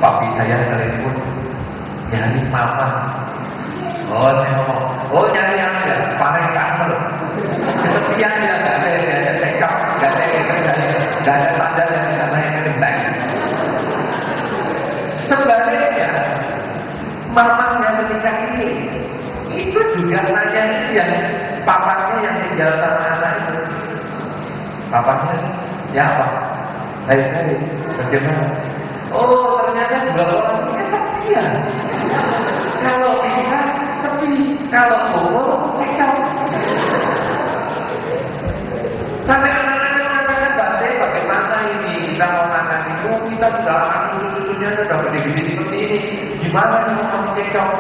papi saya telepon nyari mama. Oh saya ngomong, oh nyari apa ya? Pakai kamar. Kesepian ya, nggak ada cekcok, nggak ada tanda yang namanya kentang. Sebaliknya, mamanya ketika ini itu juga nanya yang papanya yang tinggal sama anak itu. Papanya, ya apa? Hai, bagaimana? Oh ternyata dua orang ini kesepian. Kalau bisa sepi, kalau kumpul cekcok. Sampai anak-anak mengatakan, Mbak, bagaimana ini kita mau makan itu, kita sudah susunya sudah gede-gede seperti ini, gimana nih mau cekcok?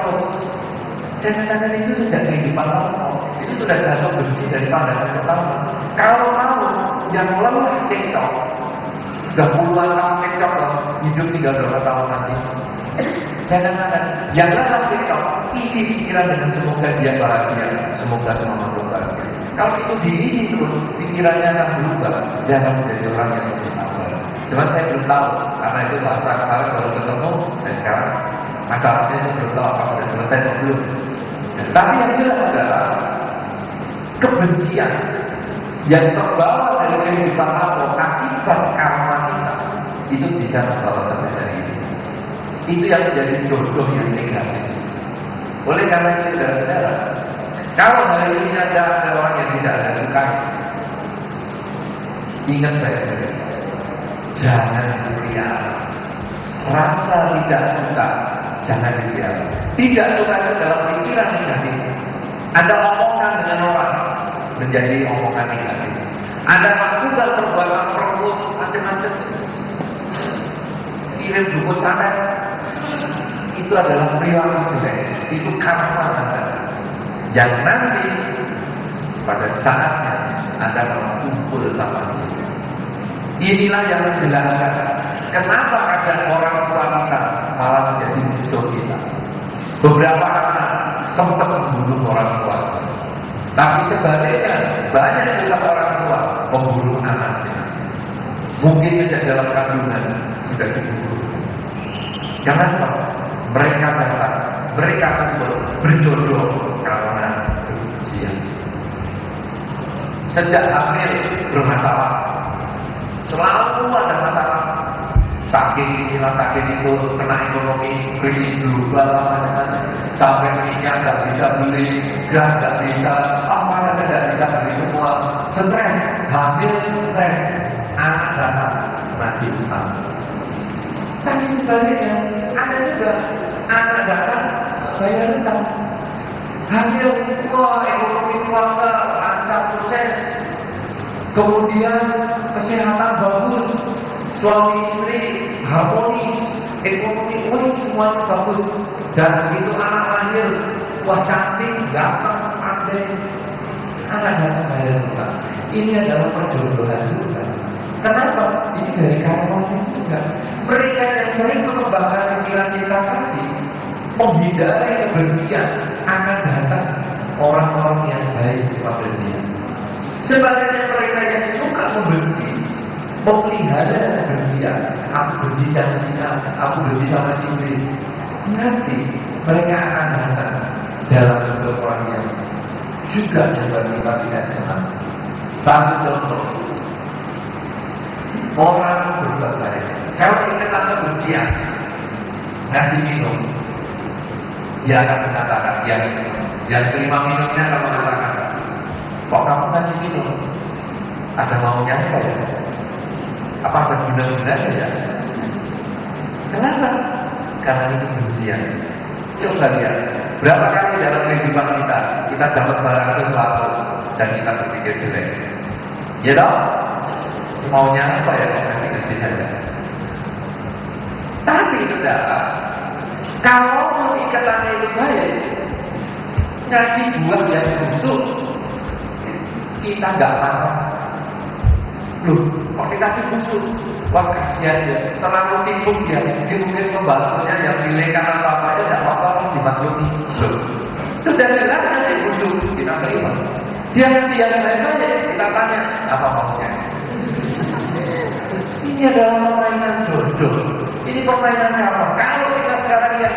Saya katakan itu sejak kehidupan lama, itu sudah jatuh benci dari pandangan pertama. Kalau mau yang lemah cekcok, sudah puluhan tahun cekcok loh, hidup tinggal berapa tahun nanti. Saya katakan, yang lemah cekcok, isi pikiran dengan semoga dia bahagia, semoga semua makhluk bahagia. Kalau itu diisi terus, pikirannya akan berubah, dia akan menjadi orang yang lebih sabar. Cuma saya belum tahu, karena itu bahasa kemarin baru ketemu, dan sekarang masalahnya itu belum tahu apakah sudah selesai atau belum. Tapi yang jelas adalah kebencian yang terbawa dari kehidupan Allah akibat karma kita, itu bisa membawa sampai hari ini. Itu yang menjadi jodoh yang negatif. Oleh karena itu, saudara-saudara, kalau hari ini ada orang yang tidak ada suka, ingat baik-baik, jangan dipelihara. Rasa tidak suka, jangan dipelihara. Tidak suka itu dalam pikiran negatif. Ada omongan dengan orang menjadi omongan negatif. Ada lakukan perbuatan perempuan macam-macam. Kirim dukun sana, itu adalah perilaku jelek. Itu karma Anda. Yang nanti pada saatnya Anda berkumpul sama dia. Inilah yang menjelaskan kenapa ada orang tua kita malah menjadi musuh kita. Beberapa anak sempat membunuh orang tua, tapi sebaliknya banyak juga orang tua membunuh anaknya. Mungkin saja dalam kandungan sudah dibunuh. Kenapa? Mereka datang, mereka kumpul berjodoh karena kebencian. Sejak hamil bermasalah, selalu ada masalah. Saking inilah saking itu, kena ekonomi krisis global macam-macam. Sampai minyak nggak bisa beli, gas nggak bisa, apa nggak bisa beli semua. Stres, hamil stres, anak datang mati utang. Tapi sebaliknya ada juga anak datang bayar utang. Hamil, wah ekonomi keluarga lancar sukses. Kemudian kesehatan bagus, suami istri harmonis, ekonomi semuanya bagus. Dan begitu anak lahir, wah cantik, ganteng, pandai. Anak datang bayar utang. Ini adalah perjodohan juga. Kenapa? Ini dari karma juga. Mereka yang sering mengembangkan pikiran cinta kasih, menghindari kebencian, akan datang orang-orang yang baik kepada dia. Sebaliknya mereka yang suka membenci, memelihara kebencian, aku benci sama Cina, aku benci sama Cina, nanti mereka akan datang dalam bentuk orang yang juga bersifat tidak senang. Satu contoh, orang berbuat baik. Kalau kita kebencian, ngasih minum, dia akan mengatakan yang terima minumnya akan mengatakan, kok kamu ngasih minum? Ada maunya apa ya? Apa ada guna-gunanya ya? Kenapa? Karena ini kebencian. Coba lihat, berapa kali dalam kehidupan kita dapat barang sesuatu dan kita berpikir jelek. Ya toh? Maunya apa ya? Kasih saja. Tapi saudara, kalau ikatannya itu baik, ngasih buah yang busuk, kita nggak marah. Loh, kok dikasih busuk? Wah kasihan ya, terlalu sibuk ya. Mungkin pembantunya yang pilih karena apa-apa ya tidak apa-apa dimaklumi. Loh, sudah jelas ngasih busuk, kita terima. Dia ngasih yang baik-baik, kita tanya apa maunya. Ini adalah permainan jodoh. Ini permainan kawan. Kalau kita sekarang yang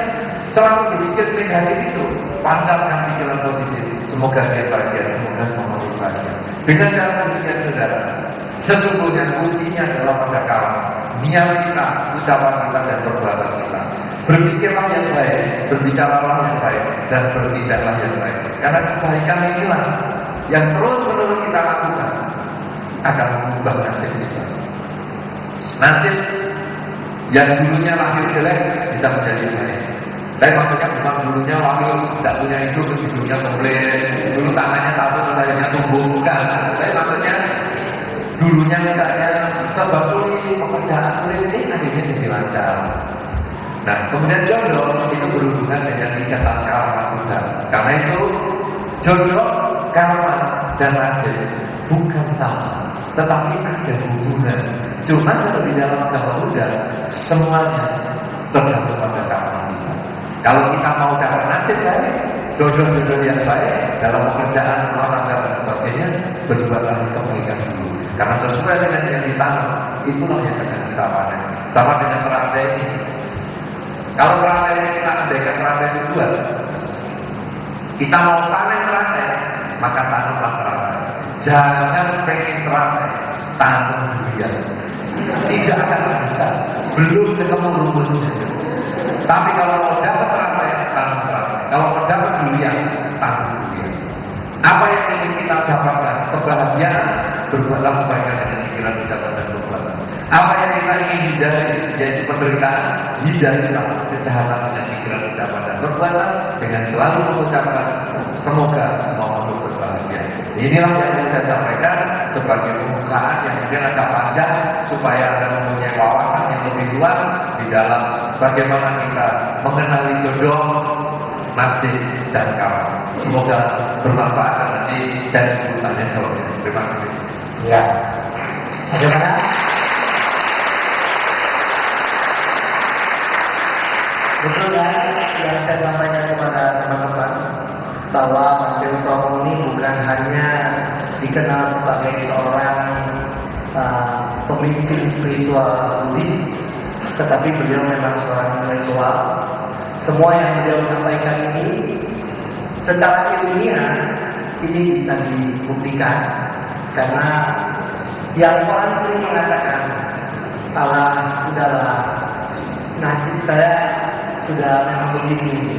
selalu berpikir negatif itu, pancarkan pikiran positif. Semoga dia bahagia, semoga semua bahagia. Dengan cara berpikir saudara, sesungguhnya kuncinya adalah pada kawan. Niat kita, ucapan kita dan perbuatan kita. Berpikirlah yang baik, berbicaralah yang baik, dan bertindaklah yang baik. Karena kebaikan inilah yang terus-menerus kita lakukan akan mengubah nasib kita. Nasib yang dulunya lahir jelek bisa menjadi baik. Tapi maksudnya bukan dulunya lahir tidak punya hidup, hidupnya komplain, dulu tangannya satu, tangannya tumbuh, bukan. Tapi maksudnya dulunya misalnya sebab sulit, pekerjaan sulit, akhirnya jadi lancar. Nah, kemudian jodoh itu berhubungan dengan ikatan karma juga. Karena itu jodoh, karma dan nasib bukan sama, tetapi ada hubungan. Cuma kalau di dalam agama Buddha semuanya tergantung pada karma kita. Kalau kita mau dapat nasib baik, jodoh-jodoh yang baik dalam pekerjaan, rumah tangga dan sebagainya, berbuatlah kebaikan dulu. Karena sesuai dengan yang ditanam, itulah yang akan kita panen. Sama dengan teratai ini. Kalau teratai ini kita andaikan teratai itu dua, kita mau panen teratai, maka tanamlah teratai. Jangan pengen teratai, tanam durian. Tidak akan bisa, belum ketemu rumusnya. Tapi kalau mau dapat teratai, tanam teratai. Kalau mau dapat durian, tanam durian. Apa yang ingin kita dapatkan? Kebahagiaan, berbuatlah kebaikan dengan pikiran, ucapan dan perbuatan. Apa yang kita ingin hindari, yaitu penderitaan, hindarilah kejahatan dengan pikiran, ucapan dan perbuatan dengan selalu mengucapkan semoga semua makhluk berbahagia. Inilah yang ingin saya sampaikan sebagai pembukaan yang mungkin agak panjang supaya Anda mempunyai wawasan yang lebih luas di dalam bagaimana kita mengenali jodoh, nasib dan kawan. Semoga bermanfaat dan nanti saya tanya jawabnya. Terima kasih. Ya. Bagaimana? Betul kan yang saya sampaikan kepada teman-teman bahwa Bante Utomo ini bukan hanya dikenal sebagai seorang pemimpin spiritual Buddhis, tetapi beliau memang seorang intelektual. Semua yang beliau sampaikan ini secara ilmiah ini bisa dibuktikan karena yang orang sering mengatakan udahlah nasib saya sudah memang begini.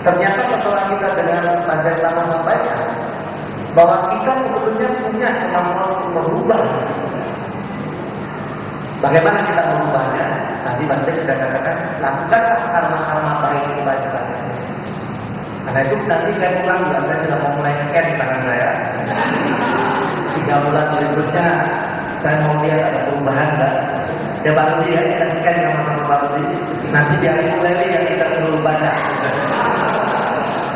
Ternyata setelah kita dengan Bante Utomo sampaikan bahwa kita sebetulnya punya kemampuan untuk merubah nasib. Bagaimana kita merubahnya? Tadi Bante sudah katakan, lakukanlah karma-karma baik sebaik-baiknya. Karena itu nanti saya pulang juga, saya sudah mau mulai scan di tangan saya. 3 bulan berikutnya saya mau lihat ada perubahan enggak. Ya baru dia kita scan sama-sama baru ini. Nanti di hari mulai yang kita suruh baca.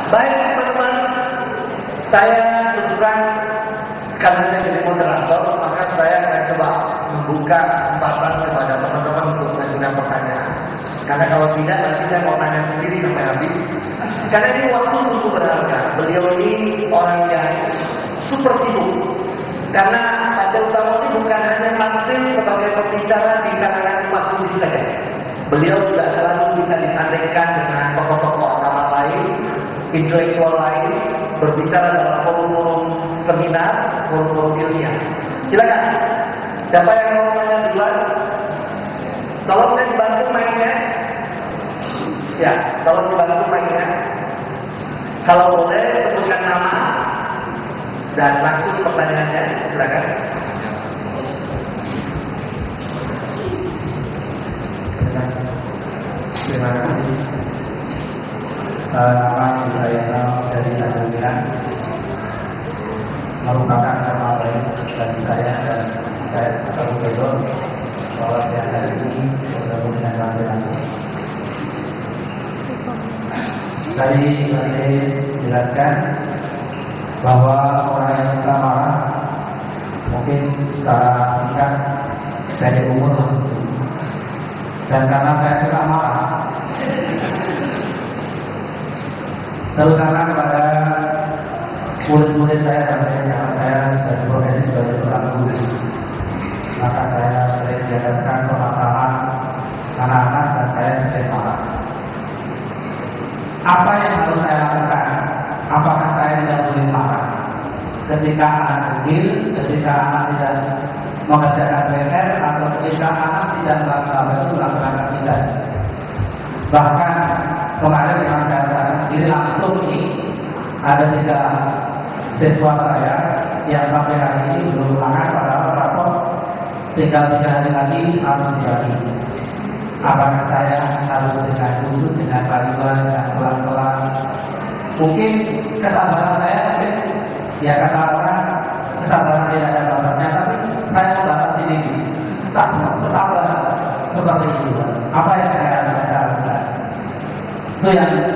Baik teman-teman, saya terus terang karena saya jadi moderator, maka saya akan coba membuka kesempatan kepada teman-teman untuk mengajukan pertanyaan. Karena kalau tidak nanti saya mau tanya sendiri sampai habis. Karena ini waktu sungguh berharga. Beliau ini orang yang super sibuk. Karena Bante Utomo ini bukan hanya tampil sebagai pembicara di kalangan umat Buddhis saja. Beliau juga selalu bisa disandingkan dengan tokoh-tokoh agama lain, intelektual lain, berbicara dalam forum-forum seminar, forum-forum ilmiah. Silakan. Siapa yang mau tanya duluan? Tolong saya dibantu mic-nya. Ya, tolong dibantu mic-nya. Kalau boleh sebutkan nama dan langsung pertanyaannya. Silakan. Terima kasih. Nama saya dari Tangerang, merupakan nama baik bagi saya dan saya akan berdoa bahwa saya hari ini bertemu dengan Bante langsung. Tadi Bante jelaskan bahwa orang yang kita marah mungkin secara singkat dari umur, dan karena saya suka marah terutama kepada murid-murid saya dan karena saya sudah berprofesi sebagai seorang guru, maka saya sering dihadapkan permasalahan anak-anak dan saya sebagai orang. Apa yang harus saya lakukan? Apakah saya tidak boleh marah ketika anak kecil, ketika anak tidak mengerjakan PR, atau ketika anak tidak melakukan tugas? Bahkan kemarin yang saya sendiri langsung ini ada 3 siswa saya yang sampai hari ini belum ulangan, padahal rapor tinggal 3 hari lagi harus dibagi. Apakah saya harus dengan duduk, dengan pariwan, dengan pelan-pelan? Mungkin kesabaran saya, ya kata orang, kesabaran tidak ada batasnya, tapi saya membatasi diri. Tak sabar seperti itu. Apa yang saya harus lakukan? Itu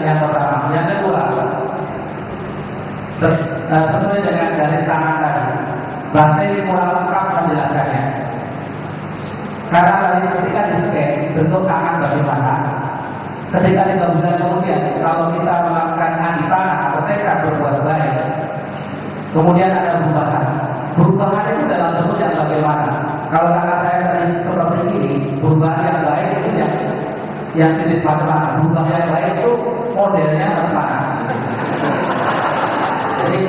yang pertama. Yang kedua, sesuai dengan garis tangan tadi, bahasa ini kurang lengkap menjelaskannya. Karena tadi ketika di-scan bentuk tangan bagaimana, ketika digabungkan kemudian kalau kita melakukan adipana atau tekad berbuat baik, kemudian ada perubahan itu dalam bentuk yang bagaimana? Kalau kata saya tadi seperti ini, perubahan yang baik itu yang jenis bagaimana? Perubahan yang baik itu modelnya bagaimana? Jadi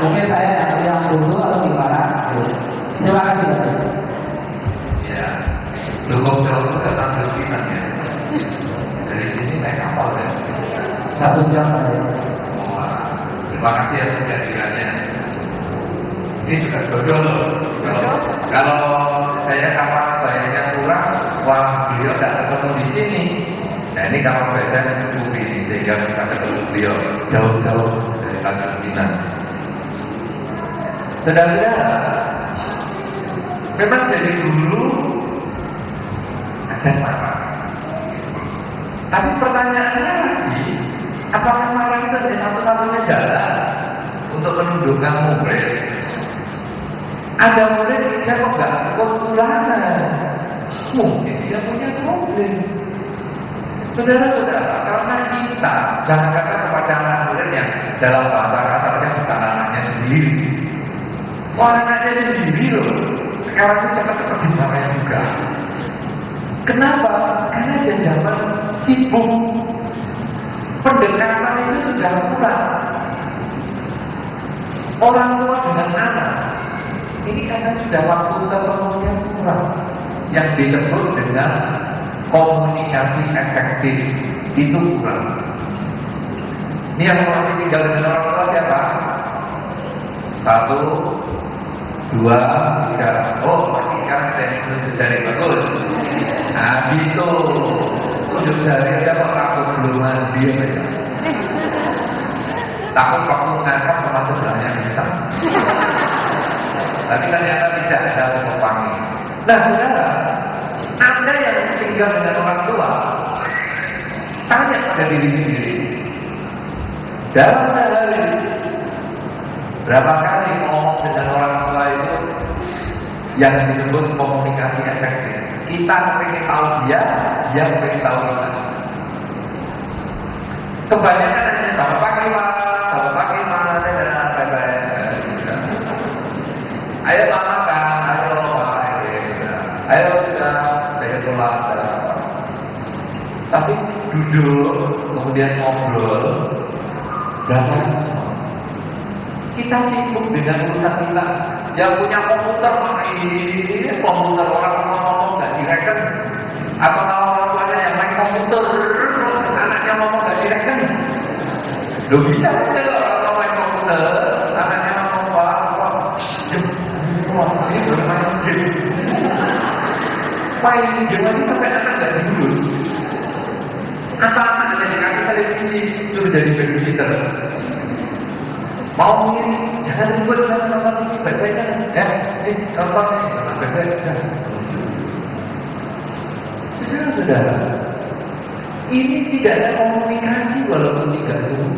mungkin saya yang dulu atau gimana? Terima kasih. Ya, cukup jauh datang berbinan ya. Dari sini naik kapal ya. 1 jam aja. Terima kasih atas kehadirannya. Ini juga jodoh loh. Kalau saya kapal bayarnya kurang, wah beliau tidak ketemu di sini. Nah ini kapal bayarnya mencukupi ini sehingga kita ketemu beliau jauh-jauh dari Tanjung Pinang. Saudara-saudara, memang dari dulu ada marah. Tapi pertanyaannya lagi, apakah marah itu ada satu-satunya jalan untuk menundukkan murid? Ada murid yang kok nggak ketularan, mungkin dia punya problem. Saudara-saudara, karena kita jangan kata kepada anak murid yang dalam bahasa kasarnya bukan anaknya sendiri. Anaknya sendiri loh. Sekarang itu cepat-cepat dimarahin juga. Kenapa? Karena dia zaman sibuk. Pendekatan itu sudah kurang. Orang tua dengan anak ini karena sudah waktu ketemunya kurang. Yang disebut dengan komunikasi efektif itu kurang. Ini yang masih tinggal dengan orang tua siapa? 1, 2, 3. Oh, masih sekarang dari bagus. Nah, gitu. Tunjuk jari aja kok takut belum mandi ya. Takut kamu ngangkat sama sebelahnya kita. Tapi ternyata tidak ada pepangi. Nah, saudara, Anda yang tinggal dengan orang tua, tanya pada diri sendiri. Dalam sehari, berapa kali ngomong dengan orang tua itu yang disebut komunikasi efektif? Kita ingin tahu dia ingin tahu kita. Kebanyakan hanya selamat pagi Pak, ayo makan, ayo Pak, ayo sudah saya keluar. Tapi duduk kemudian ngobrol, berapa? Kita sibuk dengan urusan kita. Yang punya komputer main komputer, orang ngomong nggak direken. Atau kalau orang tuanya yang main komputer, anaknya ngomong nggak direken. Lo bisa aja kalau main komputer, anaknya ngomong ini bermain game. Main game aja sampai anak nggak diurus. Apa anak jadi kasih televisi sudah jadi babysitter? Mau ini jangan ribut dengan nonton TV baik-baik kan? Ya, ini nonton baik-baik. Saudara-saudara, ini tidak ada komunikasi walaupun tidak semua.